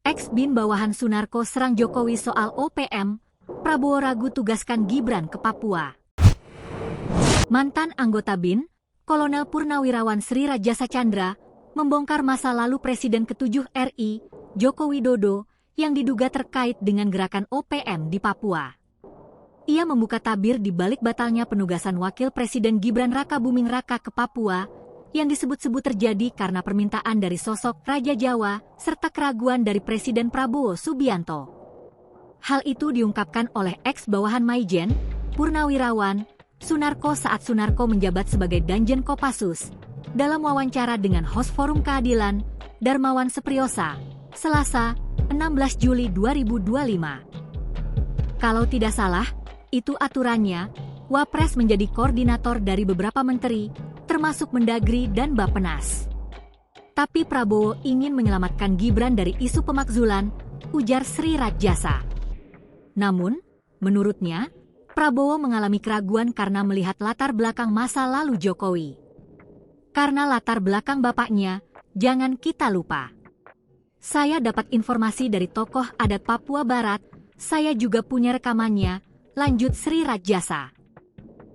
Ex-Bin bawahan Sunarko serang Jokowi soal OPM, Prabowo ragu tugaskan Gibran ke Papua. Mantan anggota BIN, Kolonel Purnawirawan Sri Rajasa Chandra, membongkar masa lalu Presiden ke-7 RI, Joko Widodo, yang diduga terkait dengan gerakan OPM di Papua. Ia membuka tabir di balik batalnya penugasan Wakil Presiden Gibran Rakabuming Raka ke Papua, yang disebut-sebut terjadi karena permintaan dari sosok Raja Jawa serta keraguan dari Presiden Prabowo Subianto. Hal itu diungkapkan oleh ex-bawahan Maijen, Purnawirawan, Sunarko saat Sunarko menjabat sebagai Danjen Kopassus, dalam wawancara dengan host Forum Keadilan, Darmawan Sepriosa, Selasa, 16 Juli 2025. Kalau tidak salah, itu aturannya, Wapres menjadi koordinator dari beberapa menteri, termasuk Mendagri dan Bappenas. Tapi Prabowo ingin menyelamatkan Gibran dari isu pemakzulan, ujar Sri Rajasa. Namun, menurutnya, Prabowo mengalami keraguan karena melihat latar belakang masa lalu Jokowi. Karena latar belakang bapaknya, jangan kita lupa. Saya dapat informasi dari tokoh adat Papua Barat, saya juga punya rekamannya, lanjut Sri Rajasa.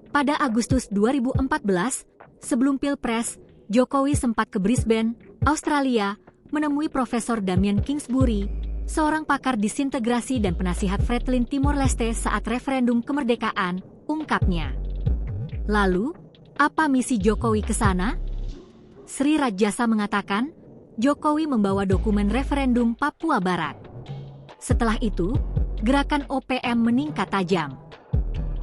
Pada Agustus 2014, sebelum Pilpres, Jokowi sempat ke Brisbane, Australia, menemui Profesor Damien Kingsbury, seorang pakar disintegrasi dan penasihat Fretilin Timor Leste saat referendum kemerdekaan, ungkapnya. Lalu, apa misi Jokowi ke sana? Sri Rajasa mengatakan, Jokowi membawa dokumen referendum Papua Barat. Setelah itu, gerakan OPM meningkat tajam.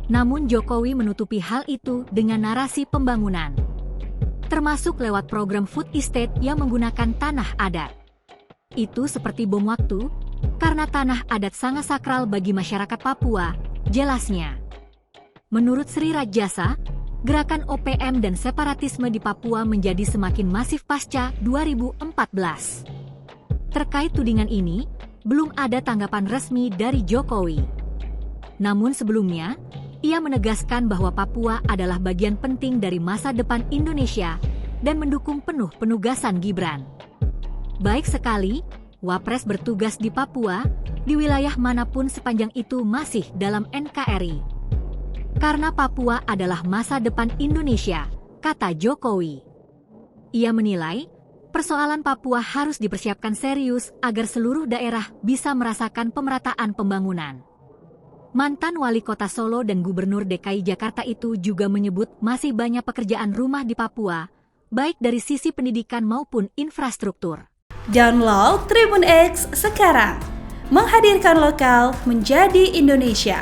Namun Jokowi menutupi hal itu dengan narasi pembangunan, termasuk lewat program food estate yang menggunakan tanah adat. Itu seperti bom waktu, karena tanah adat sangat sakral bagi masyarakat Papua, jelasnya. Menurut Sri Rajasa, gerakan OPM dan separatisme di Papua menjadi semakin masif pasca 2014. Terkait tudingan ini, belum ada tanggapan resmi dari Jokowi. Namun sebelumnya, ia menegaskan bahwa Papua adalah bagian penting dari masa depan Indonesia dan mendukung penuh penugasan Gibran. Baik sekali, Wapres bertugas di Papua, di wilayah manapun sepanjang itu masih dalam NKRI. Karena Papua adalah masa depan Indonesia, kata Jokowi. Ia menilai, persoalan Papua harus dipersiapkan serius agar seluruh daerah bisa merasakan pemerataan pembangunan. Mantan Wali Kota Solo dan Gubernur DKI Jakarta itu juga menyebut masih banyak pekerjaan rumah di Papua, baik dari sisi pendidikan maupun infrastruktur. Download Tribun X sekarang, menghadirkan lokal menjadi Indonesia.